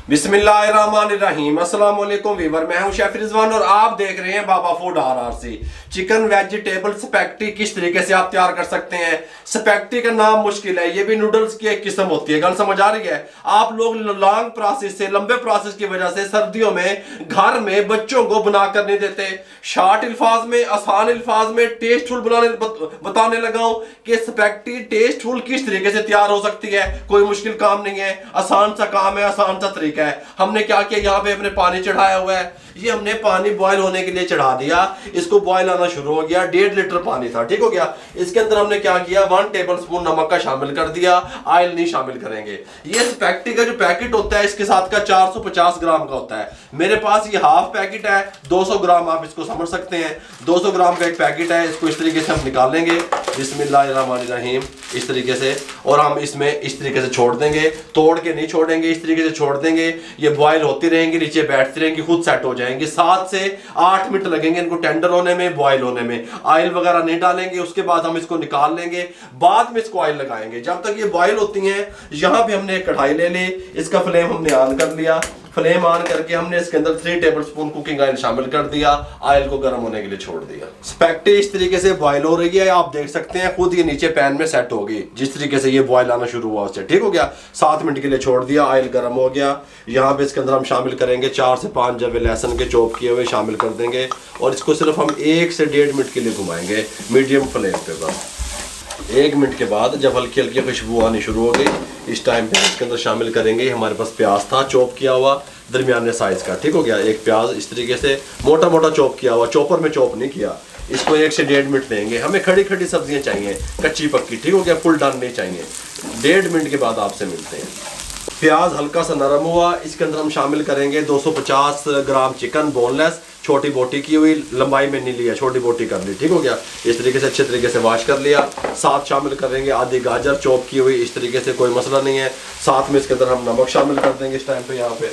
बिस्मिल्लाहिर्रहमानिर्रहीम। अस्सलाम वालेकुम वीवर, मैं हूं शेफ रिजवान और आप देख रहे हैं Baba food RRC। Chicken vegetable spaghetti किस तरीके से आप तैयार कर सकते हैं। स्पैगेटी का नाम मुश्किल है, ये भी नूडल्स की एक किस्म होती है। गल समझ आ रही है? आप लोग लॉन्ग प्रोसेस से, लंबे प्रोसेस की वजह से सर्दियों में घर में बच्चों को बनाकर नहीं देते। शॉर्ट अल्फाज में, आसान अल्फाज में टेस्टफुल बताने लगा हूं कि स्पैगेटी टेस्टफुल किस तरीके से तैयार हो सकती है। कोई मुश्किल काम नहीं है, आसान सा काम है, आसान सा तरीका है। हमने क्या किया, यहाँ पे हमने पानी चढ़ाया हुआ है। ये हमने पानी बॉयल होने के लिए चढ़ा दिया। इसको बॉयल आना शुरू हो गया। 1.5 लीटर पानी था, ठीक हो गया। इसके अंदर हमने क्या किया, 1 टेबलस्पून नमक का शामिल कर दिया। ऑयल नहीं शामिल करेंगे। ये स्पैगेटी का जो पैकेट होता है इसके साथ का 450 ग्राम का होता है। मेरे पास ये हाफ पैकेट है, 200 ग्राम आप इसको समझ सकते हैं। 200 ग्राम का एक पैकेट है। इसको इस तरीके से हम निकाल लेंगे, बिस्मिल्लाहिर्रहमानिर्रहीम, इस तरीके से। और हम इसमें इस तरीके से छोड़ देंगे, तोड़ के नहीं छोड़ेंगे, इस तरीके से छोड़ देंगे। ये बॉयल होती रहेंगी, नीचे बैठती रहेंगी, खुद सेट हो जाएंगे। 7 से 8 मिनट लगेंगे इनको टेंडर होने में, बॉयल होने में। ऑयल वगैरह नहीं डालेंगे। उसके बाद हम इसको निकाल लेंगे, बाद में इसको ऑयल लगाएंगे। जब तक ये बॉयल होती हैं, यहां पे हमने एक कढ़ाई ले ली। इसका फ्लेम हमने ऑन कर लिया। फ्लेम ऑन करके हमने इसके अंदर 3 टेबलस्पून कुकिंग ऑयल शामिल कर दिया। ऑयल को गर्म होने के लिए छोड़ दिया। स्पैगेटी इस तरीके से बॉयल हो रही है, आप देख सकते हैं खुद ये नीचे पैन में सेट होगी। जिस तरीके से ये बॉयल आना शुरू हुआ उससे, ठीक हो गया। 7 मिनट के लिए छोड़ दिया, ऑयल गर्म हो गया। यहाँ पे इसके अंदर हम शामिल करेंगे 4 से 5 जवे लहसुन के चॉप किए हुए शामिल कर देंगे। और इसको सिर्फ हम 1 से 1.5 मिनट के लिए घुमाएंगे मीडियम फ्लेम पे। बस 1 मिनट के बाद जब हल्की हल्की खुशबू आनी शुरू हो गई, इस टाइम पे इसके अंदर शामिल करेंगे, हमारे पास प्याज था चॉप किया हुआ दरमियाने साइज का, ठीक हो गया। एक प्याज इस तरीके से मोटा मोटा चॉप किया हुआ, चॉपर में चॉप नहीं किया। इसको 1 से 1.5 मिनट देंगे। हमें खड़ी खड़ी सब्जियां चाहिए, कच्ची पक्की, ठीक हो गया, फुल डन नहीं चाहिए। 1.5 मिनट के बाद आपसे मिलते हैं। प्याज हल्का सा नरम हुआ, इसके अंदर हम शामिल करेंगे 250 ग्राम चिकन बोनलेस, छोटी बोटी की हुई, लंबाई में नहीं लिया, छोटी बोटी कर ली, ठीक हो गया। इस तरीके से अच्छे तरीके से वॉश कर लिया। साथ शामिल करेंगे आधी गाजर चॉप की हुई, इस तरीके से, कोई मसला नहीं है। साथ में इसके अंदर हम नमक शामिल कर देंगे। इस टाइम पे यहाँ पे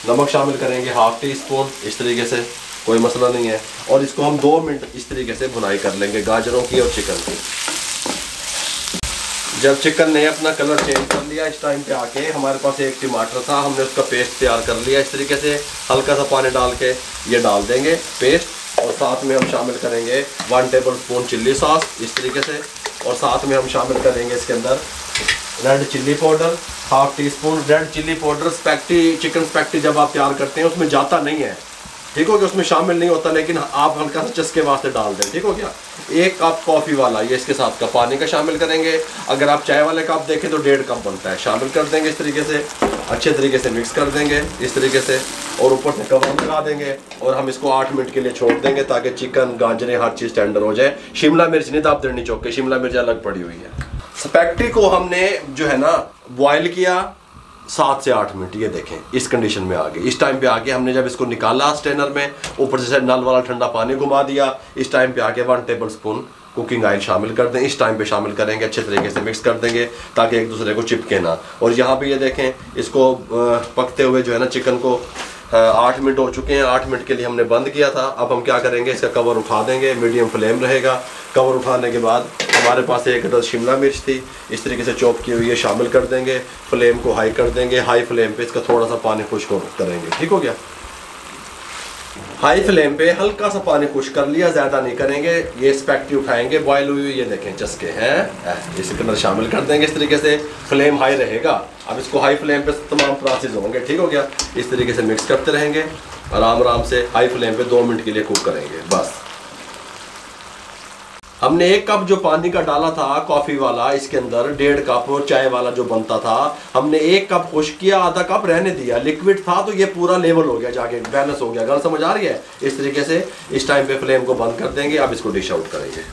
नमक शामिल करेंगे 1/2 टीस्पून, इस तरीके से, कोई मसला नहीं है। और इसको हम 2 मिनट इस तरीके से भुनाई कर लेंगे गाजरों की और चिकन की। जब चिकन ने अपना कलर चेंज कर लिया, इस टाइम पे आके हमारे पास एक टमाटर था, हमने उसका पेस्ट तैयार कर लिया। इस तरीके से हल्का सा पानी डाल के ये डाल देंगे पेस्ट। और साथ में हम शामिल करेंगे 1 टेबलस्पून चिल्ली सॉस, इस तरीके से। और साथ में हम शामिल करेंगे इसके अंदर red chilli powder 1/2 teaspoon. Red chilli powder spaghetti, chicken spaghetti जब आप तैयार करते हैं उसमें जाता नहीं है, ठीक हो गया, उसमें शामिल नहीं होता, लेकिन आप हल्का सा चस्के वास्ते डाल दें, ठीक हो गया। 1 कप कॉफ़ी वाला ये इसके साथ का पानी का शामिल करेंगे। अगर आप चाय वाले कप देखें तो 1.5 कप बनता है, शामिल कर देंगे। इस तरीके से अच्छे तरीके से मिक्स कर देंगे, इस तरीके से। और ऊपर से कवर लगा देंगे और हम इसको 8 मिनट के लिए छोड़ देंगे ताकि चिकन, गाजरें, हर चीज़ टेंडर हो जाए। शिमला मिर्च नहीं दाब देनी चौके, शिमला मिर्च अलग पड़ी हुई है। स्पैगेटी को हमने जो है ना बॉयल किया 7 से 8 मिनट, ये देखें इस कंडीशन में आ गई। इस टाइम पे आके हमने जब इसको निकाला स्ट्रेनर में, ऊपर से नल वाला ठंडा पानी घुमा दिया। इस टाइम पे आके 1 टेबलस्पून कुकिंग ऑयल शामिल कर दें। इस टाइम पे शामिल करेंगे, अच्छे तरीके से मिक्स कर देंगे ताकि एक दूसरे को चिपके ना। और यहाँ पे ये देखें, इसको पकते हुए जो है ना चिकन को 8 मिनट हो चुके हैं। 8 मिनट के लिए हमने बंद किया था। अब हम क्या करेंगे, इसका कवर उठा देंगे, मीडियम फ्लेम रहेगा। कवर उठाने के बाद हमारे पास एक अदद शिमला मिर्च थी, इस तरीके से चॉप की हुई है, शामिल कर देंगे। फ्लेम को हाई कर देंगे। हाई फ्लेम पे इसका थोड़ा सा पानी खुश्क करेंगे, ठीक हो गया। हाई फ्लेम पे हल्का सा पानी खुश्क कर लिया, ज़्यादा नहीं करेंगे। ये स्पैगेटी उठाएंगे बॉयल हुई हुई, ये देखें चस्के हैं, इसके अंदर शामिल कर देंगे। इस तरीके से फ्लेम हाई रहेगा। अब इसको हाई फ्लेम पे तमाम प्रोसेस होंगे, ठीक हो गया। इस तरीके से मिक्स करते रहेंगे, आराम आराम से हाई फ्लेम पे 2 मिनट के लिए कुक करेंगे। बस हमने 1 कप जो पानी का डाला था कॉफ़ी वाला, इसके अंदर 1.5 कप चाय वाला जो बनता था, हमने 1 कप खुश्क किया, आधा कप रहने दिया। लिक्विड था तो ये पूरा लेवल हो गया, जाके बैलेंस हो गया। गल समझ आ रही है? इस तरीके से इस टाइम पे फ्लेम को बंद कर देंगे। अब इसको डिश आउट करेंगे।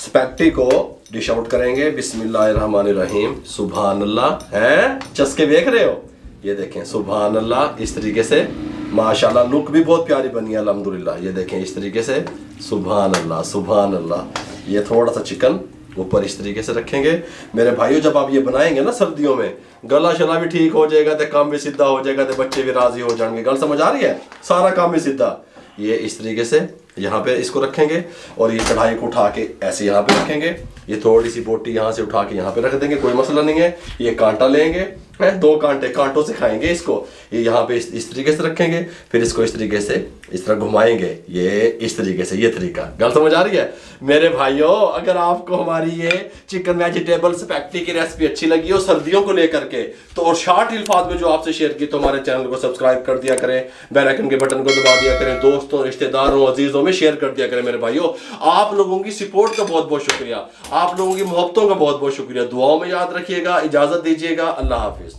स्पैगेटी को डिश आउट करेंगे। बिस्मिल्लाहिर्रहमानिर्रहीम, सुभान अल्लाह। हैं चस्के देख रहे हो, ये देखें, सुभान अल्लाह। इस तरीके से माशाल्लाह, लुक भी बहुत प्यारी बनी है अल्हम्दुलिल्लाह। ये देखें इस तरीके से, सुभान अल्लाह, सुभान अल्लाह। ये थोड़ा सा चिकन ऊपर इस तरीके से रखेंगे। मेरे भाइयों, जब आप ये बनाएंगे ना सर्दियों में, गला शला भी ठीक हो जाएगा, तो काम भी सीधा हो जाएगा, तो बच्चे भी राजी हो जाएंगे। गल समझ आ रही है? सारा काम भी सीधा। ये इस तरीके से यहाँ पे इसको रखेंगे और ये कढ़ाई को उठा के ऐसे यहाँ पे रखेंगे। ये थोड़ी सी बोटी यहाँ से उठा के यहाँ पे रख देंगे, कोई मसला नहीं है। ये कांटा लेंगे, 2 कांटे, कांटों से खाएंगे इसको। ये यहाँ पे इस तरीके से रखेंगे, फिर इसको इस तरीके से इस तरह घुमाएंगे, ये इस तरीके से। ये तरीका, गल समझ आ रही है मेरे भाइयों? अगर आपको हमारी ये चिकन वेजिटेबल स्पैगेटी की रेसिपी अच्छी लगी हो सर्दियों को लेकर के, तो और शॉर्ट अल्फाज में जो आपसे शेयर की, तो हमारे चैनल को सब्सक्राइब कर दिया करें, बेल आइकन के बटन को दबा दिया करें, दोस्तों, रिश्तेदारों, अजीजों में शेयर कर दिया करें मेरे भाइयों। आप लोगों की सपोर्ट का बहुत बहुत शुक्रिया, आप लोगों की मोहब्बतों का बहुत बहुत शुक्रिया। दुआओं में याद रखिएगा, इजाजत दीजिएगा, अल्लाह हाफिज।